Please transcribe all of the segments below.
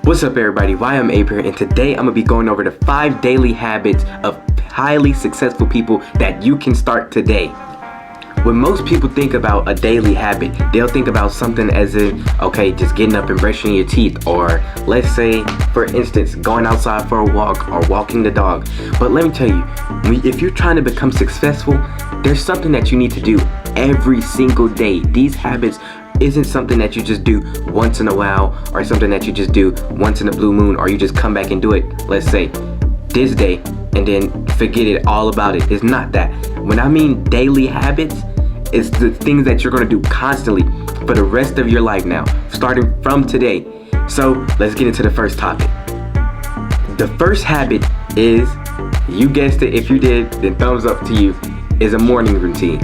What's up everybody, YM.ABE here, and today I'm going to be going over the 5 daily habits of highly successful people that you can start today. When most people think about a daily habit, they'll think about something as in, okay, just getting up and brushing your teeth, or let's say, for instance, going outside for a walk or walking the dog. But let me tell you, if you're trying to become successful, there's something that you need to do every single day. These habits isn't something that you just do once in a while, or something that you just do once in a blue moon, or you just come back and do it, let's say, this day, and then forget it all about it. It's not that. When I mean daily habits, it's the things that you're going to do constantly for the rest of your life now, starting from today. So let's get into the first topic. The first habit is, you guessed it, if you did, then thumbs up to you, is a morning routine.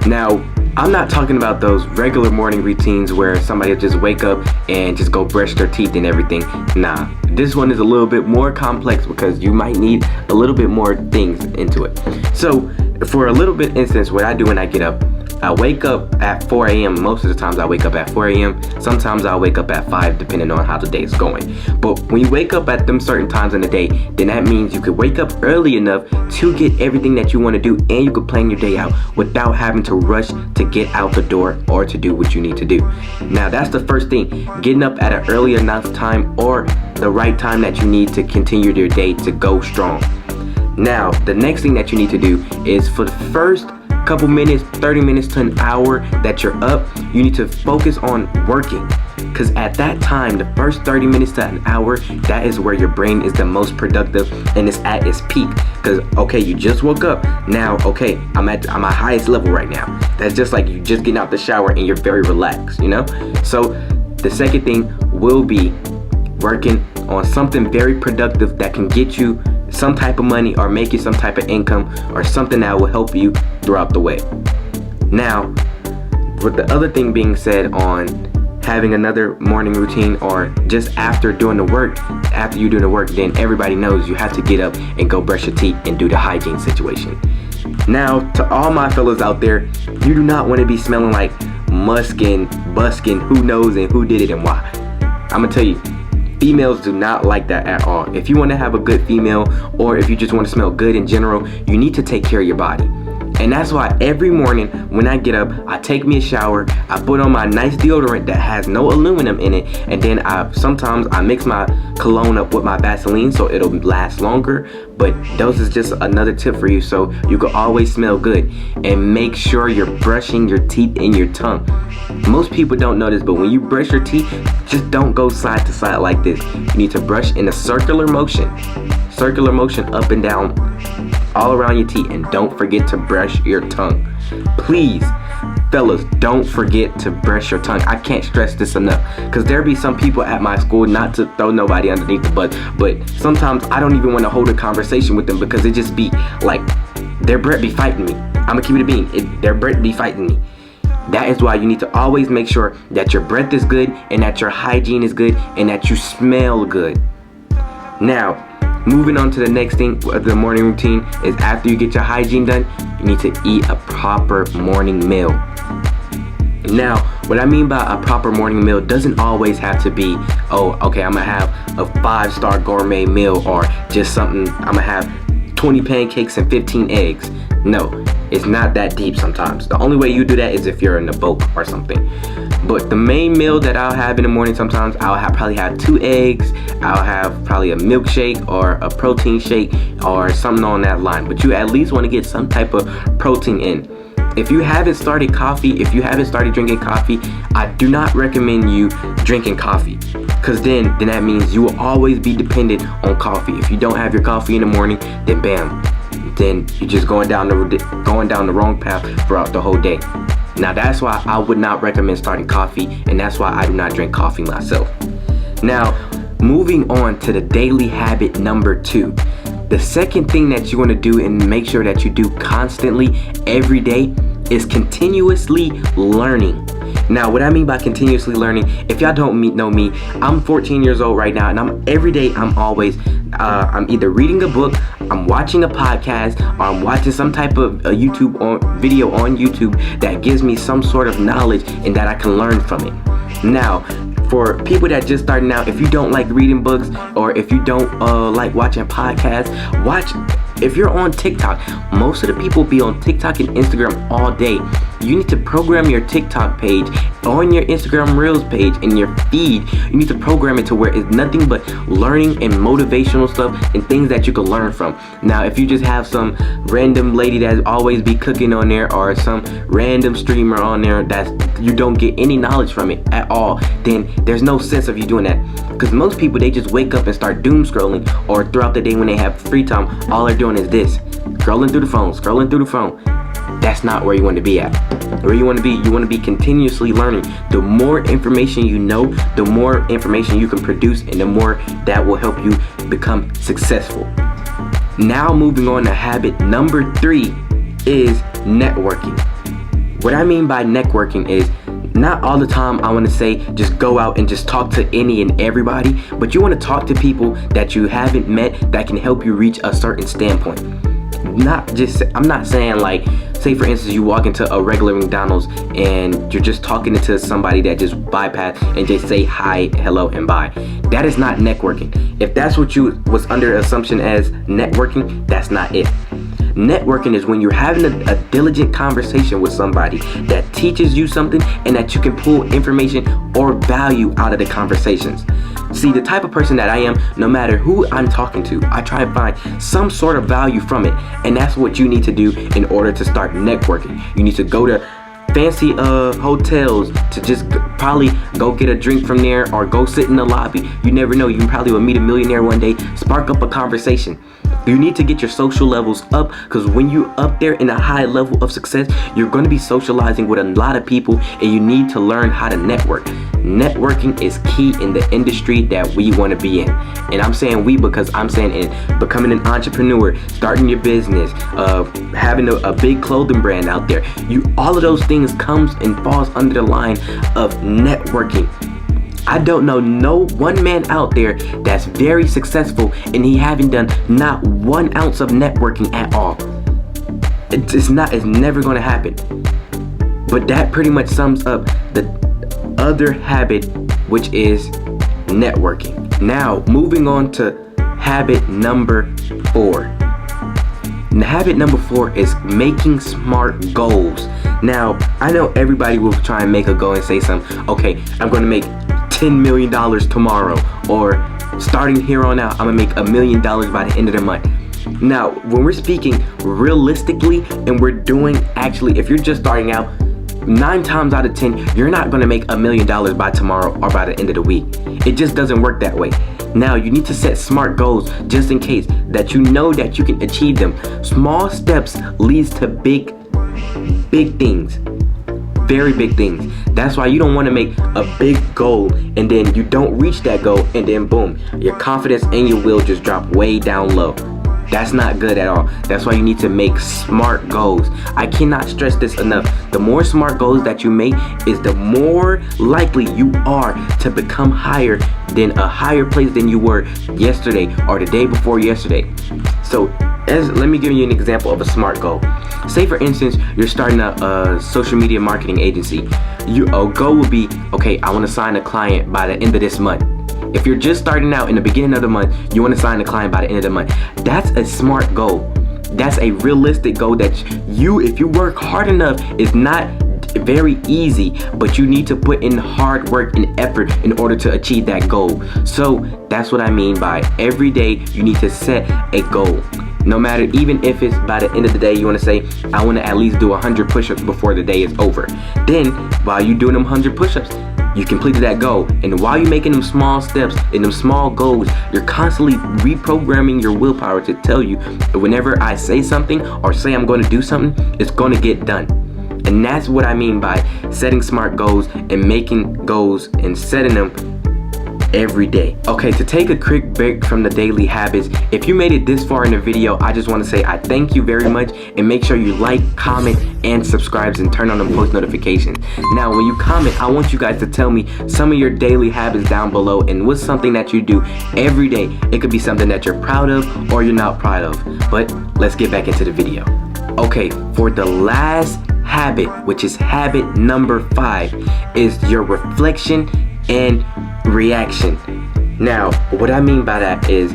Now, I'm not talking about those regular morning routines where somebody will just wake up and just go brush their teeth and everything. Nah, this one is a little bit more complex because you might need a little bit more things into it. So for a little bit instance, what I do when I get up, I wake up at 4 a.m. Most of the times I wake up at 4 a.m. Sometimes I'll wake up at 5 depending on how the day is going. But when you wake up at them certain times in the day, then that means you could wake up early enough to get everything that you want to do, and you could plan your day out without having to rush to get out the door or to do what you need to do. Now that's the first thing, getting up at an early enough time or the right time that you need to continue your day to go strong. Now the next thing that you need to do is, for the first couple minutes, 30 minutes to an hour that you're up, you need to focus on working, because at that time, the first 30 minutes to an hour, that is where your brain is the most productive and it's at its peak. Because okay, you just woke up, now okay, I'm at my highest level right now. That's just like you just getting out the shower and you're very relaxed, you know. So the second thing will be working on something very productive that can get you some type of money or make you some type of income, or something that will help you throughout the way. Now, with the other thing being said on having another morning routine, or just after doing the work, after you do the work, then everybody knows you have to get up and go brush your teeth and do the hygiene situation. Now, to all my fellas out there, you do not want to be smelling like muskin, buskin, who knows and who did it and why. I'm gonna tell you, females do not like that at all. If you want to have a good female, or if you just want to smell good in general, you need to take care of your body. And that's why every morning when I get up, I take me a shower, I put on my nice deodorant that has no aluminum in it, and then sometimes I mix my cologne up with my Vaseline so it'll last longer. But those is just another tip for you, so you can always smell good. And make sure you're brushing your teeth and your tongue. Most people don't know this, but when you brush your teeth, just don't go side to side like this. You need to brush in a circular motion up and down all around your teeth, and don't forget to brush your tongue. Please, fellas, don't forget to brush your tongue. I can't stress this enough, because there be some people at my school, not to throw nobody underneath the bus, but sometimes I don't even want to hold a conversation with them because it just be like their breath be fighting me. I'm gonna keep it a bean. Their breath be fighting me. That is why you need to always make sure that your breath is good, and that your hygiene is good, and that you smell good. Now, moving on to the next thing, the morning routine is, after you get your hygiene done, you need to eat a proper morning meal. Now, what I mean by a proper morning meal doesn't always have to be, oh, okay, I'm gonna have a 5-star gourmet meal, or just something, I'm gonna have 20 pancakes and 15 eggs. No, it's not that deep sometimes. The only way you do that is if you're in a boat or something. But the main meal that I'll have in the morning, sometimes probably have 2 eggs, I'll have probably a milkshake or a protein shake or something on that line. But you at least want to get some type of protein in. If you haven't started drinking coffee, I do not recommend you drinking coffee, because then that means you will always be dependent on coffee. If you don't have your coffee in the morning, then bam, then you're just going down the wrong path throughout the whole day. Now that's why I would not recommend starting coffee, and that's why I do not drink coffee myself. Now, moving on to the daily habit number 2. The second thing that you want to do, and make sure that you do constantly every day, is continuously learning. Now, what I mean by continuously learning, if y'all don't know me, I'm 14 years old right now, and every day I'm always I'm either reading a book, I'm watching a podcast, or I'm watching some type of video on YouTube that gives me some sort of knowledge and that I can learn from it. Now, For people that just starting out, if you don't like reading books, or if you don't like watching podcasts, if you're on TikTok, most of the people be on TikTok and Instagram all day. You need to program your TikTok page on your Instagram Reels page and your feed. You need to program it to where it's nothing but learning and motivational stuff and things that you can learn from. Now, if you just have some random lady that always be cooking on there, or some random streamer on there that you don't get any knowledge from it at all, then there's no sense of you doing that. Because most people, they just wake up and start doom scrolling, or throughout the day when they have free time, all they're doing is this, scrolling through the phone. That's not where you want to be at. Where you want to be continuously learning. The more information you know, the more information you can produce, and the more that will help you become successful. Now moving on to habit number 3 is networking. What I mean by networking is, not all the time I want to say just go out and just talk to any and everybody, but you want to talk to people that you haven't met that can help you reach a certain standpoint. I'm not saying like, say for instance, you walk into a regular McDonald's and you're just talking to somebody that just bypass and just say hi, hello, and bye. That is not networking. If that's what you was under assumption as networking, that's not it. Networking is when you're having a diligent conversation with somebody that teaches you something and that you can pull information or value out of the conversations. See, the type of person that I am, no matter who I'm talking to, I try to find some sort of value from it. And that's what you need to do in order to start networking. You need to go to fancy hotels to just probably go get a drink from there, or go sit in the lobby. You never know, you probably will meet a millionaire one day, spark up a conversation. You need to get your social levels up, because when you up there in a high level of success, you're going to be socializing with a lot of people, and you need to learn how to network. Networking is key in the industry that we want to be in. And I'm saying we because I'm saying in becoming an entrepreneur, starting your business, having a big clothing brand out there. All of those things comes and falls under the line of networking. I don't know no one man out there that's very successful and he haven't done not 1 ounce of networking at all. It's never going to happen. But that pretty much sums up the other habit, which is networking. Now, moving on to habit number 4. And habit number 4 is making smart goals. Now, I know everybody will try and make a goal and say something, okay, I'm going to make $10 million tomorrow, or starting here on out, I'm gonna make $1 million by the end of the month. Now, when we're speaking realistically and we're doing actually, if you're just starting out, 9 times out of 10, you're not gonna make $1 million by tomorrow or by the end of the week. It just doesn't work that way. Now, you need to set smart goals just in case that you know that you can achieve them. Small steps leads to big things. Very big things. That's why you don't want to make a big goal and then you don't reach that goal and then boom, your confidence and your will just drop way down low. That's not good at all. That's why you need to make smart goals. I cannot stress this enough. The more smart goals that you make is the more likely you are to become higher than a higher place than you were yesterday or the day before yesterday. So let me give you an example of a smart goal. Say for instance, you're starting a social media marketing agency. A goal would be, okay, I want to sign a client by the end of this month. If you're just starting out in the beginning of the month, you want to sign a client by the end of the month. That's a smart goal. That's a realistic goal that if you work hard enough, it's not very easy, but you need to put in hard work and effort in order to achieve that goal. So that's what I mean by every day you need to set a goal. No matter, even if it's by the end of the day, you want to say, I want to at least do 100 push-ups before the day is over. Then, while you're doing them 100 push-ups, you completed that goal. And while you're making them small steps and them small goals, you're constantly reprogramming your willpower to tell you that whenever I say something or say I'm going to do something, it's going to get done. And that's what I mean by setting smart goals and making goals and setting them every day. Okay, to take a quick break from the daily habits, if you made it this far in the video, I just want to say I thank you very much, and make sure you like, comment, and subscribe and turn on the post notifications. Now, when you comment, I want you guys to tell me some of your daily habits down below and what's something that you do every day. It could be something that you're proud of or you're not proud of. But let's get back into the video. Okay, for the last habit, which is habit number 5, is your reflection and reaction. Now, what I mean by that is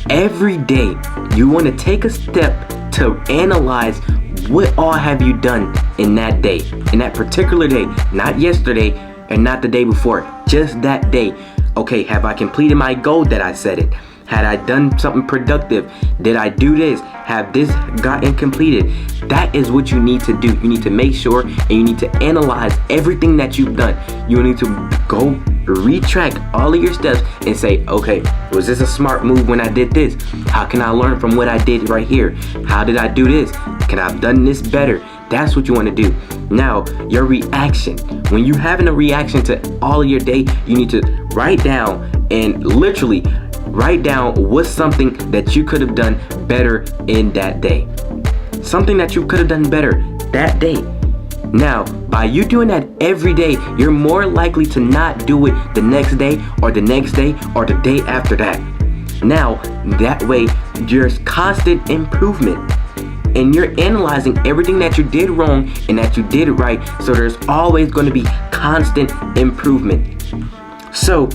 every day you want to take a step to analyze what all have you done in that day, in that particular day, not yesterday and not the day before, just that day. Okay, have I completed my goal that I set it? Had I done something productive? Did I do this? Have this gotten completed? That is what you need to do. You need to make sure and you need to analyze everything that you've done. You need to go retrack all of your steps and say, okay, was this a smart move when I did this? How can I learn from what I did right here? How did I do this? Can I have done this better? That's what you want to do. Now, your reaction. When you're having a reaction to all of your day, you need to write down and literally write down what's something that you could have done better in that day. Something that you could have done better that day. Now, by you doing that every day, you're more likely to not do it the next day or the next day or the day after that. Now, that way, there's constant improvement. And you're analyzing everything that you did wrong and that you did right. So there's always going to be constant improvement. So,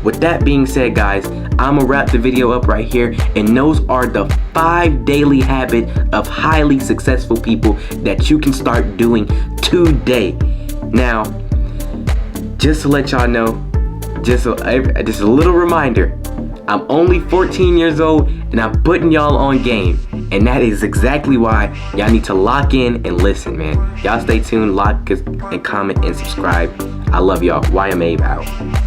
with that being said, guys, I'm gonna wrap the video up right here, and those are the 5 daily habits of highly successful people that you can start doing today. Now, just to let y'all know, just a little reminder, I'm only 14 years old and I'm putting y'all on game, and that is exactly why y'all need to lock in and listen, man. Y'all stay tuned, like and comment and subscribe. I love y'all. YM.ABE out.